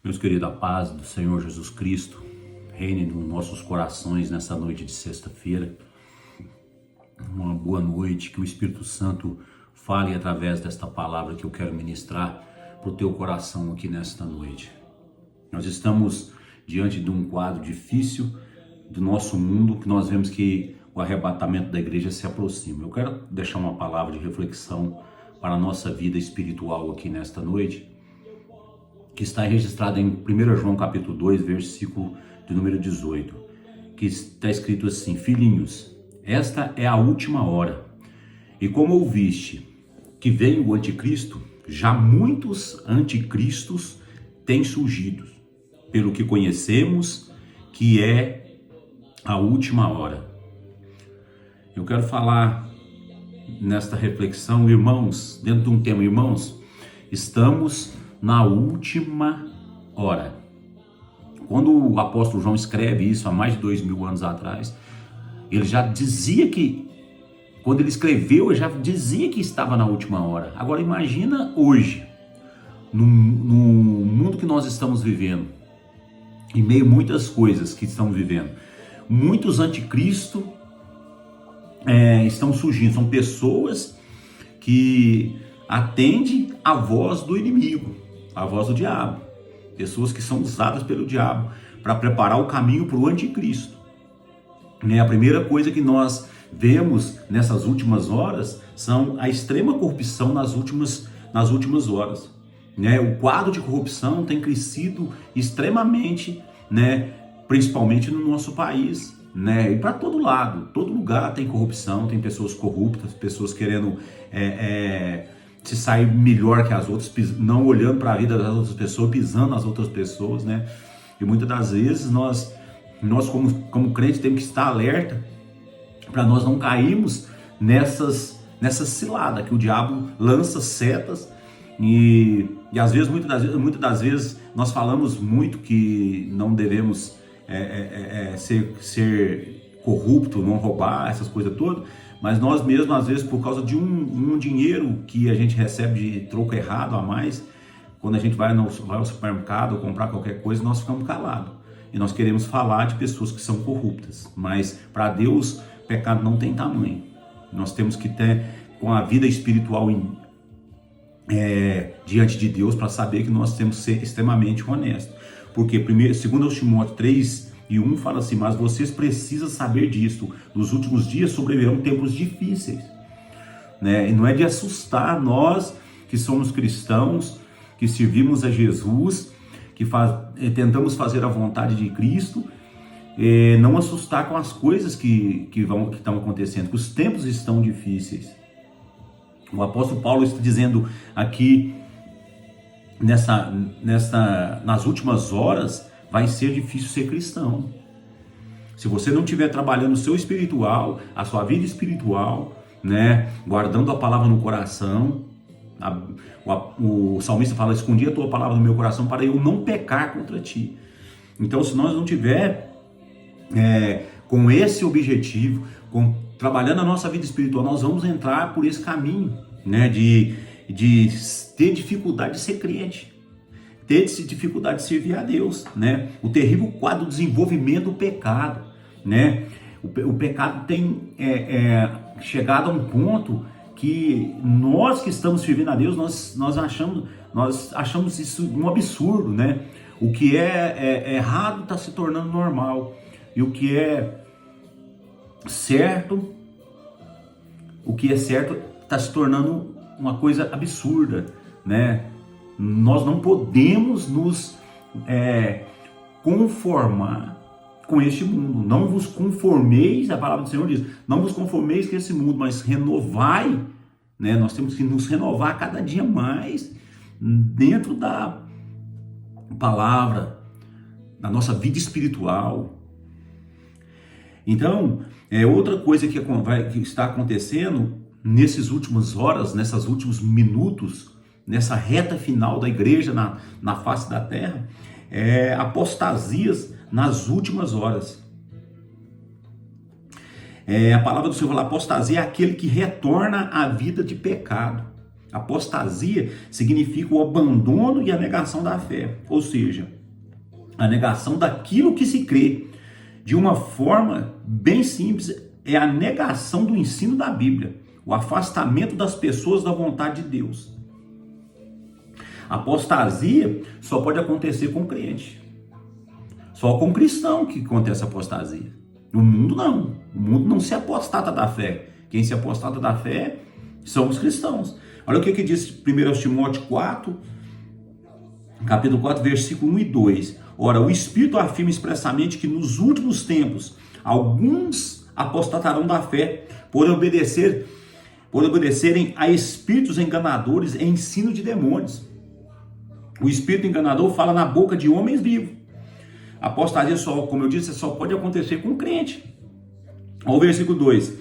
Meus queridos, a paz do Senhor Jesus Cristo reine nos nossos corações nessa noite de sexta-feira. Uma boa noite, que o Espírito Santo fale através desta palavra que eu quero ministrar para o teu coração aqui nesta noite. Nós estamos diante de um quadro difícil do nosso mundo, que nós vemos que o arrebatamento da igreja se aproxima. Eu quero deixar uma palavra de reflexão para a nossa vida espiritual aqui nesta noite, que está registrada em 1 João capítulo 2, versículo de número 18, que está escrito assim: filhinhos, esta é a última hora, e como ouviste que vem o anticristo, já muitos anticristos têm surgido, pelo que conhecemos que é a última hora. Eu quero falar nesta reflexão, irmãos, dentro de um tema, irmãos, estamos na última hora. Quando o apóstolo João escreve isso há mais de 2000 anos atrás, ele já dizia que, quando ele escreveu, ele já dizia que estava na última hora. Agora imagina hoje, no mundo que nós estamos vivendo, em meio a muitas coisas que estamos vivendo, muitos anticristos estão surgindo, são pessoas que atendem a voz do inimigo, a voz do diabo, pessoas que são usadas pelo diabo para preparar o caminho para o anticristo. A primeira coisa que nós vemos nessas últimas horas são a extrema corrupção nas últimas horas. O quadro de corrupção tem crescido extremamente, principalmente no nosso país. E para todo lado, todo lugar tem corrupção, tem pessoas corruptas, pessoas querendo se sair melhor que as outras, não olhando para a vida das outras pessoas, pisando nas outras pessoas, E muitas das vezes nós como crentes temos que estar alerta para nós não cairmos nessas ciladas que o diabo lança setas e às vezes, muitas das vezes nós falamos muito que não devemos ser corrupto, não roubar, essas coisas todas, mas nós mesmos, às vezes, por causa de um dinheiro que a gente recebe de troco errado a mais, quando a gente vai ao supermercado ou comprar qualquer coisa, nós ficamos calados. E nós queremos falar de pessoas que são corruptas. Mas para Deus, pecado não tem tamanho. Nós temos que ter, com a vida espiritual diante de Deus, para saber que nós temos que ser extremamente honestos. Porque, 2 Timóteo 3:1 fala assim: mas vocês precisam saber disso, nos últimos dias sobrevirão tempos difíceis. E não é de assustar nós que somos cristãos, que servimos a Jesus, que tentamos fazer a vontade de Cristo, não assustar com as coisas que estão acontecendo, que os tempos estão difíceis. O apóstolo Paulo está dizendo aqui, nas últimas horas, vai ser difícil ser cristão. Se você não estiver trabalhando o seu espiritual, a sua vida espiritual, guardando a palavra no coração, o salmista fala: escondi a tua palavra no meu coração para eu não pecar contra ti. Então, se nós não tiver com esse objetivo, trabalhando a nossa vida espiritual, nós vamos entrar por esse caminho, de ter dificuldade de ser crente, ter dificuldade de servir a Deus, O terrível quadro do desenvolvimento do pecado, O pecado tem chegado a um ponto que nós que estamos servindo a Deus, nós achamos isso um absurdo, O que é errado está se tornando normal, e o que é certo está se tornando uma coisa absurda, Nós não podemos nos conformar com este mundo. Não vos conformeis, a palavra do Senhor diz, não vos conformeis com esse mundo, mas renovai, Nós temos que nos renovar cada dia mais dentro da palavra, da nossa vida espiritual. Então, outra coisa que está acontecendo nessas últimas horas, nesses últimos minutos, nessa reta final da igreja na face da terra, apostasias nas últimas horas. A palavra do Senhor fala: apostasia é aquele que retorna à vida de pecado. Apostasia significa o abandono e a negação da fé, ou seja, a negação daquilo que se crê. De uma forma bem simples, é a negação do ensino da Bíblia, o afastamento das pessoas da vontade de Deus. Apostasia só pode acontecer com crente. Só com cristão que acontece apostasia. O mundo não. O mundo não se apostata da fé. Quem se apostata da fé são os cristãos. Olha o que diz 1 Timóteo 4, capítulo 4, versículo 1 e 2. Ora, o Espírito afirma expressamente que nos últimos tempos alguns apostatarão da fé por obedecerem a espíritos enganadores e ensino de demônios. O espírito enganador fala na boca de homens vivos. A apostasia só, como eu disse, só pode acontecer com o crente. Olha o versículo 2.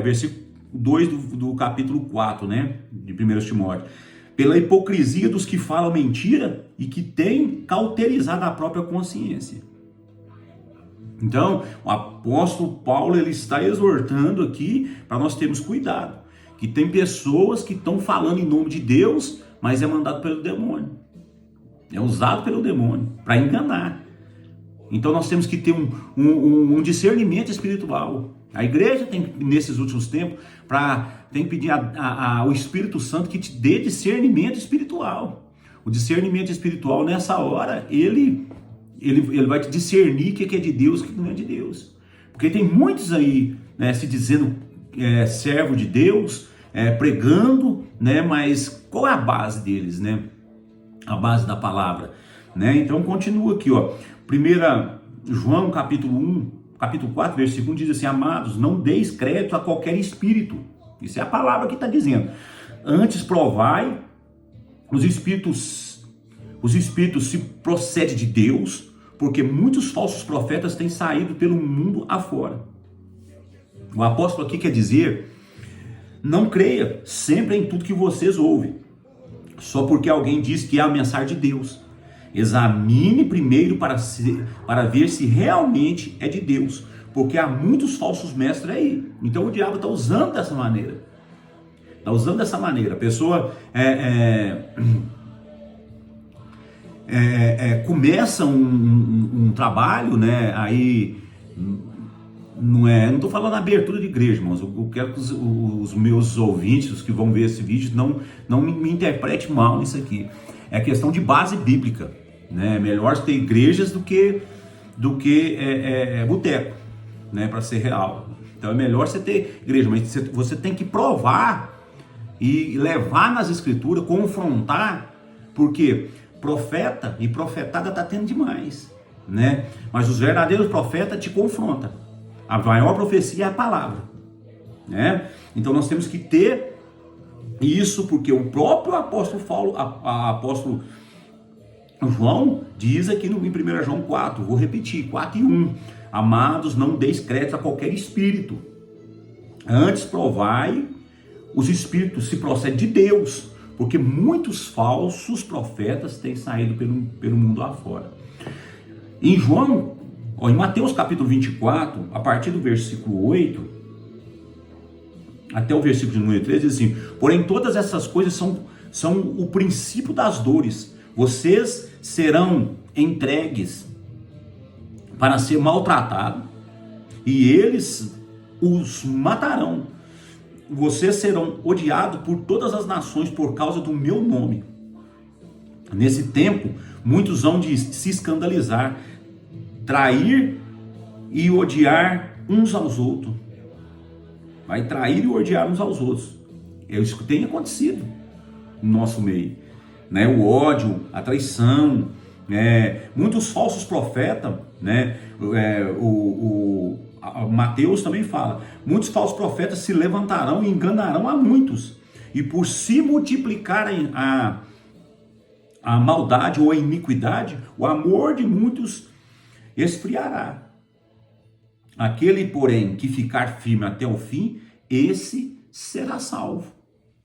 Versículo 2 do capítulo 4, né, de 1 Timóteo. Pela hipocrisia dos que falam mentira e que têm cauterizado a própria consciência. Então, o apóstolo Paulo ele está exortando aqui para nós termos cuidado. Que tem pessoas que estão falando em nome de Deus, mas é mandado pelo demônio. É usado pelo demônio para enganar. Então nós temos que ter um discernimento espiritual. A igreja tem, nesses últimos tempos, tem que pedir ao Espírito Santo que te dê discernimento espiritual. O discernimento espiritual, nessa hora, ele vai te discernir o que é de Deus e o que não é de Deus. Porque tem muitos aí, né, se dizendo servo de Deus, pregando, né, mas qual é a base deles, né? A base da palavra, né? Então continua aqui, ó. 1 João capítulo 4, versículo 1 diz assim: amados, não deis crédito a qualquer espírito. Isso é a palavra que está dizendo. Antes provai os espíritos se procede de Deus, porque muitos falsos profetas têm saído pelo mundo afora. O apóstolo aqui quer dizer: não creia sempre em tudo que vocês ouvem, só porque alguém diz que é a mensagem de Deus. Examine primeiro para ver se realmente é de Deus, porque há muitos falsos mestres aí. Então o diabo está usando dessa maneira. A pessoa começa um trabalho, né? Aí não estou falando abertura de igreja, mas eu quero que os meus ouvintes, os que vão ver esse vídeo, não me interprete mal nisso aqui. É questão de base bíblica, né? É melhor ter igrejas do que boteco, né? Para ser real. Então é melhor você ter igreja, mas você tem que provar e levar nas escrituras, confrontar, porque profeta e profetada está tendo demais, né? Mas os verdadeiros profetas te confrontam. A maior profecia é a palavra, né? Então nós temos que ter isso, porque o próprio apóstolo apóstolo João diz aqui em 1 João 4, vou repetir, 4 e 1. Amados, não deis crédito a qualquer espírito. Antes provai os espíritos se procede de Deus, porque muitos falsos profetas têm saído pelo mundo afora. Em Mateus capítulo 24, a partir do versículo 8 até o versículo de número 13, diz assim: porém todas essas coisas são o princípio das dores. Vocês serão entregues para ser maltratados e eles os matarão. Vocês serão odiados por todas as nações por causa do meu nome. Nesse tempo, muitos vão de se escandalizar, trair e odiar uns aos outros. Vai trair e odiar uns aos outros. É isso que tem acontecido no nosso meio, né? O ódio, a traição, muitos falsos profetas, né? Mateus também fala: muitos falsos profetas se levantarão e enganarão a muitos, e por se multiplicarem a maldade ou a iniquidade, o amor de muitos esfriará. Aquele, porém, que ficar firme até o fim, esse será salvo.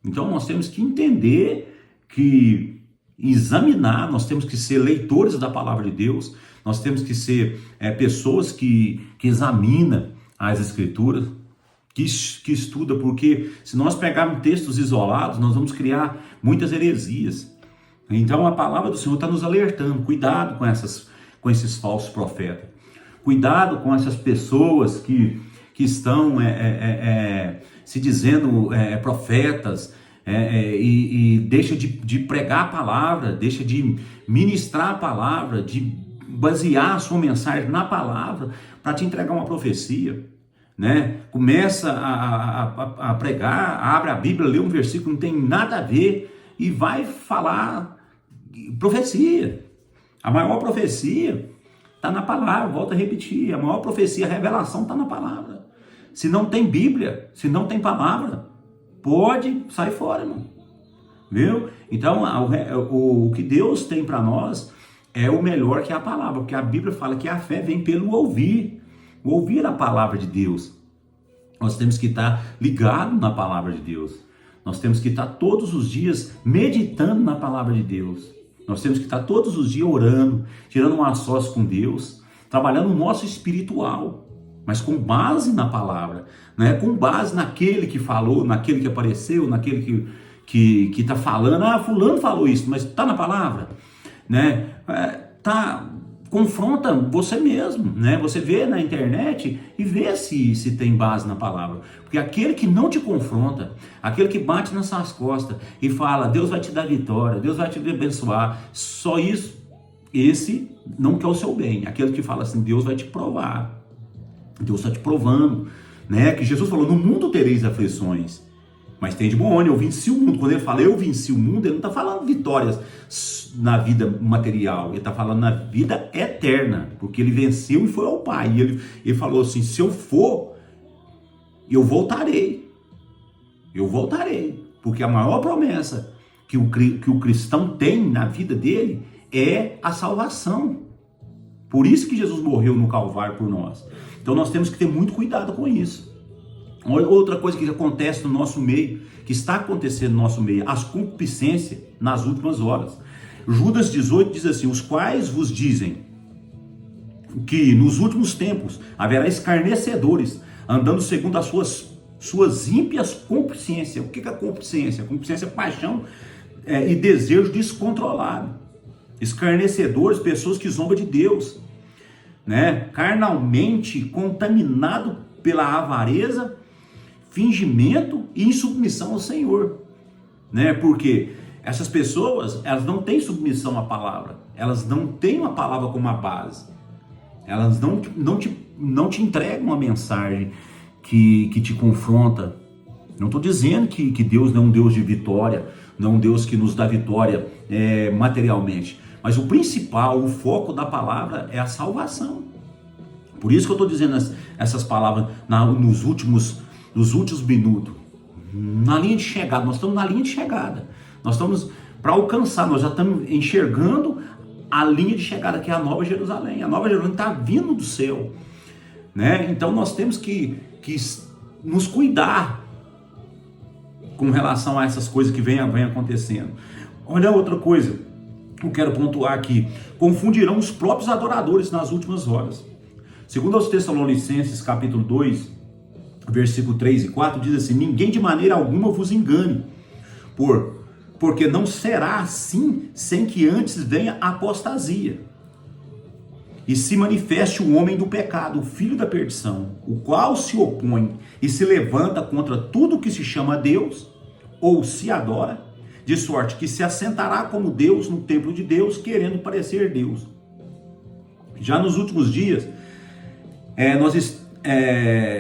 Então nós temos que entender, examinar, nós temos que ser leitores da palavra de Deus, nós temos que ser pessoas que examinam as escrituras, que estuda, porque se nós pegarmos textos isolados, nós vamos criar muitas heresias. Então a palavra do Senhor está nos alertando, cuidado com esses falsos profetas, cuidado com essas pessoas que estão se dizendo profetas, e deixa de pregar a palavra, deixa de ministrar a palavra, de basear a sua mensagem na palavra para te entregar uma profecia, né? Começa a pregar, abre a Bíblia, lê um versículo, não tem nada a ver e vai falar profecia. A maior profecia está na palavra, volto a repetir, a maior profecia, a revelação está na palavra. Se não tem Bíblia, se não tem palavra, pode sair fora, irmão. Viu? Então, o que Deus tem para nós é o melhor que a palavra, porque a Bíblia fala que a fé vem pelo ouvir a palavra de Deus. Nós temos que estar ligados na palavra de Deus. Nós temos que estar todos os dias meditando na palavra de Deus. Nós temos que estar todos os dias orando, tirando um a sós com Deus, trabalhando o nosso espiritual, mas com base na palavra, né? Com base naquele que falou, naquele que apareceu, naquele que está falando. Fulano falou isso, mas está na palavra, né? Confronta você mesmo, né? Você vê na internet e vê se tem base na palavra. Porque aquele que não te confronta, aquele que bate nas suas costas e fala, Deus vai te dar vitória, Deus vai te abençoar, só isso, esse não quer o seu bem. Aquele que fala assim, Deus vai te provar, Deus está te provando, né? Que Jesus falou, no mundo tereis aflições, mas tem de bom ânimo, eu venci o mundo. Quando ele fala eu venci o mundo, ele não está falando vitórias na vida material, ele está falando na vida eterna, porque ele venceu e foi ao Pai. E ele falou assim, se eu for, eu voltarei, porque a maior promessa que o cristão tem na vida dele é a salvação. Por isso que Jesus morreu no Calvário por nós. Então nós temos que ter muito cuidado com isso. Outra coisa que acontece no nosso meio, que está acontecendo no nosso meio, as concupiscências nas últimas horas. Judas 18 diz assim, os quais vos dizem que nos últimos tempos haverá escarnecedores, andando segundo as suas ímpias concupiscências. O que é a concupiscência? A concupiscência é paixão e desejo descontrolado. Escarnecedores, pessoas que zombam de Deus, né? Carnalmente contaminado pela avareza, fingimento e insubmissão ao Senhor, né? Porque essas pessoas, elas não têm submissão à palavra, elas não têm a palavra como a base, elas não te entregam uma mensagem que te confronta. Não estou dizendo que Deus não é um Deus de vitória, não é um Deus que nos dá vitória materialmente, mas o principal, o foco da palavra é a salvação. Por isso que eu estou dizendo essas palavras nos últimos minutos. Na linha de chegada, nós estamos na linha de chegada. Nós estamos para alcançar, nós já estamos enxergando a linha de chegada, que é a Nova Jerusalém. A Nova Jerusalém está vindo do céu, né? Então nós temos que nos cuidar com relação a essas coisas que vem acontecendo. Olha outra coisa que eu quero pontuar aqui. Confundirão os próprios adoradores nas últimas horas. Segundo aos Tessalonicenses, capítulo 2, versículo 3 e 4, diz assim, ninguém de maneira alguma vos engane, porque não será assim sem que antes venha a apostasia, e se manifeste o homem do pecado, o filho da perdição, o qual se opõe e se levanta contra tudo que se chama Deus, ou se adora, de sorte que se assentará como Deus no templo de Deus, querendo parecer Deus. Já nos últimos dias,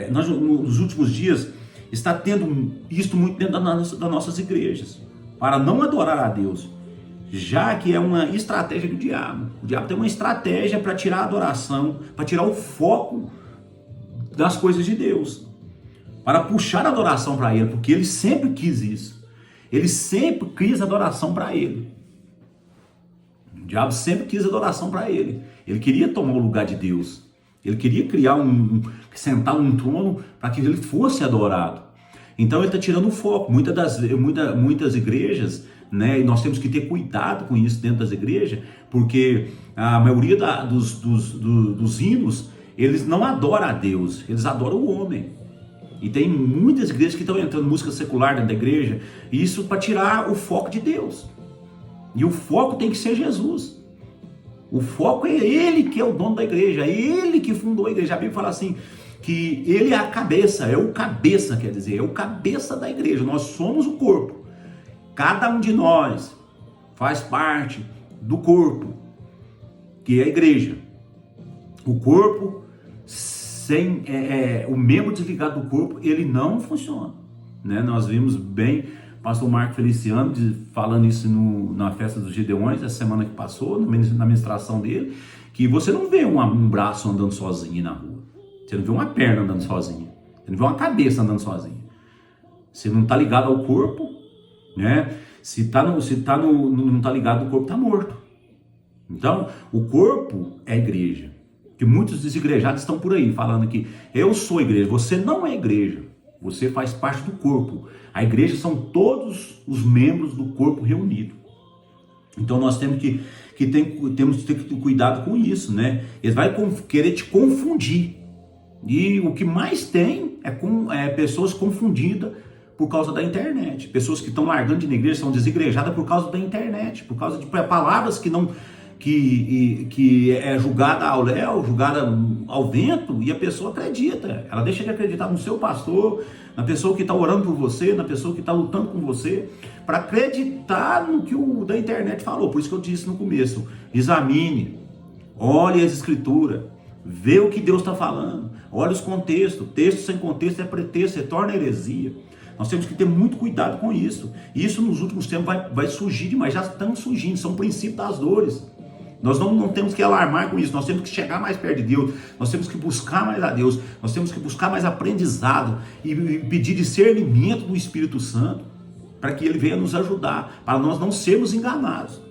nos últimos dias está tendo isto muito dentro das nossas igrejas, para não adorar a Deus, já que é uma estratégia do diabo. O diabo tem uma estratégia para tirar a adoração, para tirar o foco das coisas de Deus, para puxar a adoração para ele, porque ele sempre quis isso. Ele sempre quis adoração para ele. O diabo sempre quis adoração para ele. Ele queria tomar o lugar de Deus. Ele queria sentar num trono para que ele fosse adorado. Então ele está tirando o foco. Muitas igrejas, né, e nós temos que ter cuidado com isso dentro das igrejas, porque a maioria dos hinos, eles não adoram a Deus, eles adoram o homem. E tem muitas igrejas que estão entrando música secular dentro da igreja, e isso para tirar o foco de Deus. E o foco tem que ser Jesus. O foco é Ele que é o dono da igreja, é Ele que fundou a igreja. A Bíblia fala assim, que Ele é a cabeça, é o cabeça, quer dizer, é o cabeça da igreja. Nós somos o corpo. Cada um de nós faz parte do corpo, que é a igreja. O corpo, sem o membro desligado do corpo, ele não funciona, né? Nós vimos bem o pastor Marco Feliciano falando isso na festa dos Gideões, essa semana que passou, na ministração dele, que você não vê um braço andando sozinho na rua, você não vê uma perna andando sozinha, você não vê uma cabeça andando sozinha, você não está ligado ao corpo, né? Se não está ligado, o corpo está morto. Então, o corpo é a igreja. Que muitos desigrejados estão por aí falando que eu sou igreja. Você não é igreja, você faz parte do corpo. A igreja são todos os membros do corpo reunido. Então nós temos que ter cuidado com isso, né? Eles vão querer te confundir. E o que mais tem é pessoas confundidas por causa da internet. Pessoas que estão largando de igreja são desigrejadas por causa da internet, por causa de palavras que é julgada ao léu, julgada ao vento, e a pessoa acredita. Ela deixa de acreditar no seu pastor, na pessoa que está orando por você, na pessoa que está lutando com você, para acreditar no que o da internet falou. Por isso que eu disse no começo, examine, olhe as escrituras, vê o que Deus está falando, olhe os contextos. Texto sem contexto é pretexto, se torna heresia. Nós temos que ter muito cuidado com isso. E isso nos últimos tempos vai surgir demais, já estão surgindo, são princípios das dores. Nós não temos que alarmar com isso, nós temos que chegar mais perto de Deus, nós temos que buscar mais a Deus, nós temos que buscar mais aprendizado e pedir discernimento do Espírito Santo para que Ele venha nos ajudar, para nós não sermos enganados,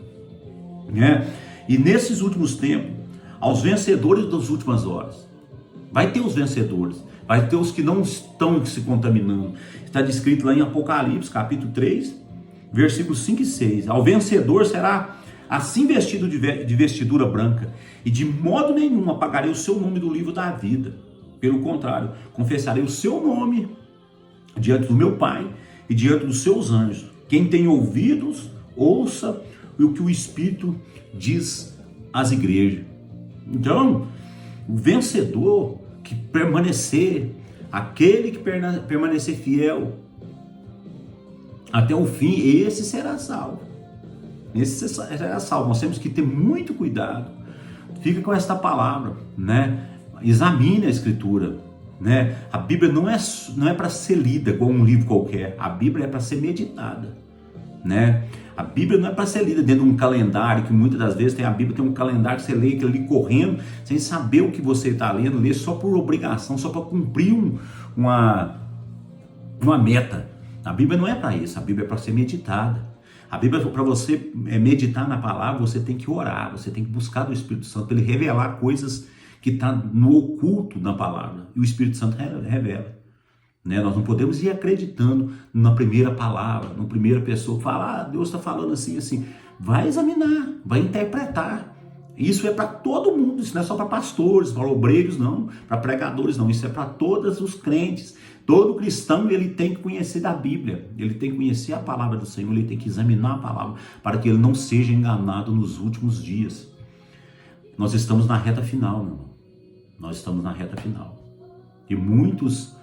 né? E nesses últimos tempos, aos vencedores das últimas horas, vai ter os vencedores, vai ter os que não estão se contaminando. Está descrito lá em Apocalipse, capítulo 3, versículos 5 e 6. Ao vencedor será assim vestido de vestidura branca, e de modo nenhum apagarei o seu nome do livro da vida. Pelo contrário, confessarei o seu nome diante do meu Pai e diante dos seus anjos. Quem tem ouvidos, ouça o que o Espírito diz às igrejas. Então, o vencedor que permanecer, aquele que permanecer fiel até o fim, esse será salvo. Esse será salvo. Nós temos que ter muito cuidado. Fica com esta palavra, né? Examine a escritura, né? A Bíblia não é para ser lida como um livro qualquer. A Bíblia é para ser meditada, né? A Bíblia não é para ser lida dentro de um calendário, que muitas das vezes a Bíblia tem um calendário que você lê aquilo ali correndo, sem saber o que você está lendo, lê só por obrigação, só para cumprir uma meta. A Bíblia não é para isso, a Bíblia é para ser meditada. A Bíblia, para você meditar na palavra, você tem que orar, você tem que buscar do Espírito Santo para ele revelar coisas que estão no oculto da palavra. E o Espírito Santo revela, né? Nós não podemos ir acreditando na primeira palavra, na primeira pessoa que fala, Deus está falando assim, assim. Vai examinar, vai interpretar. Isso é para todo mundo, isso não é só para pastores, para obreiros não, para pregadores não, isso é para todos os crentes. Todo cristão, ele tem que conhecer da Bíblia, ele tem que conhecer a palavra do Senhor, ele tem que examinar a palavra, para que ele não seja enganado nos últimos dias. Nós estamos na reta final, meu irmão. Nós estamos na reta final. E muitos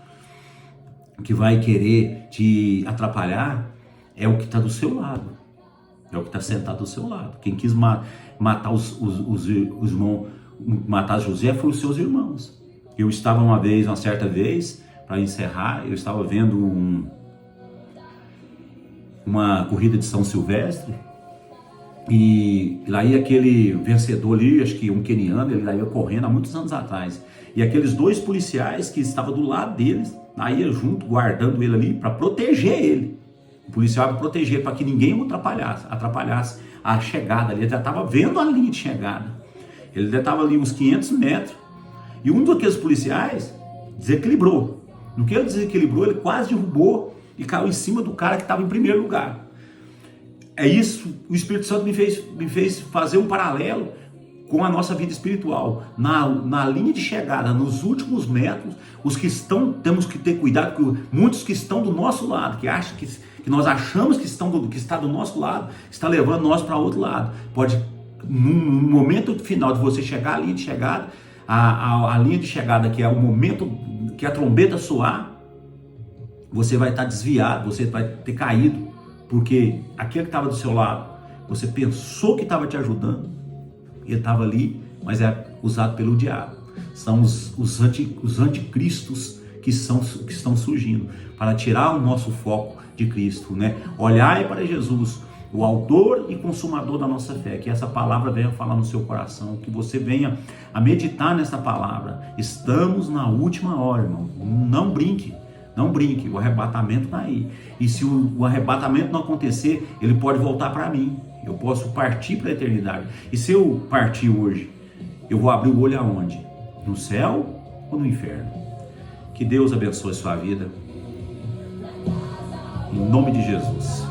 que vai querer te atrapalhar é o que está do seu lado. É o que está sentado do seu lado. Quem quis matar os irmãos, matar José foi os seus irmãos. Eu estava uma certa vez, para encerrar, eu estava vendo uma corrida de São Silvestre, e lá ia aquele vencedor ali, acho que um queniano, ele ia correndo há muitos anos atrás, e aqueles dois policiais que estavam do lado deles, aí ia junto, guardando ele ali, para proteger ele. O policial para proteger, para que ninguém o atrapalhasse a chegada ali. Ele já estava vendo a linha de chegada, ele já estava ali uns 500 metros, e um daqueles policiais desequilibrou. No que ele desequilibrou, ele quase derrubou e caiu em cima do cara que estava em primeiro lugar. É isso, o Espírito Santo me fez fazer um paralelo com a nossa vida espiritual, na linha de chegada, nos últimos metros, os que estão, temos que ter cuidado, porque muitos que estão do nosso lado, que acham que nós achamos que está do nosso lado, está levando nós para outro lado. Pode, no momento final de você chegar à linha de chegada, a linha de chegada, que é o momento que a trombeta soar, você vai estar desviado, você vai ter caído, porque aquele que estava do seu lado, você pensou que estava te ajudando, ele estava ali, mas é usado pelo diabo. São os anticristos que estão surgindo para tirar o nosso foco de Cristo, né? Olhai para Jesus, o autor e consumador da nossa fé. Que essa palavra venha falar no seu coração, que você venha a meditar nessa palavra. Estamos na última hora, irmão. Não brinque. Não brinque, o arrebatamento está aí. E se o arrebatamento não acontecer, ele pode voltar para mim. Eu posso partir para a eternidade. E se eu partir hoje, eu vou abrir o olho aonde? No céu ou no inferno? Que Deus abençoe a sua vida. Em nome de Jesus.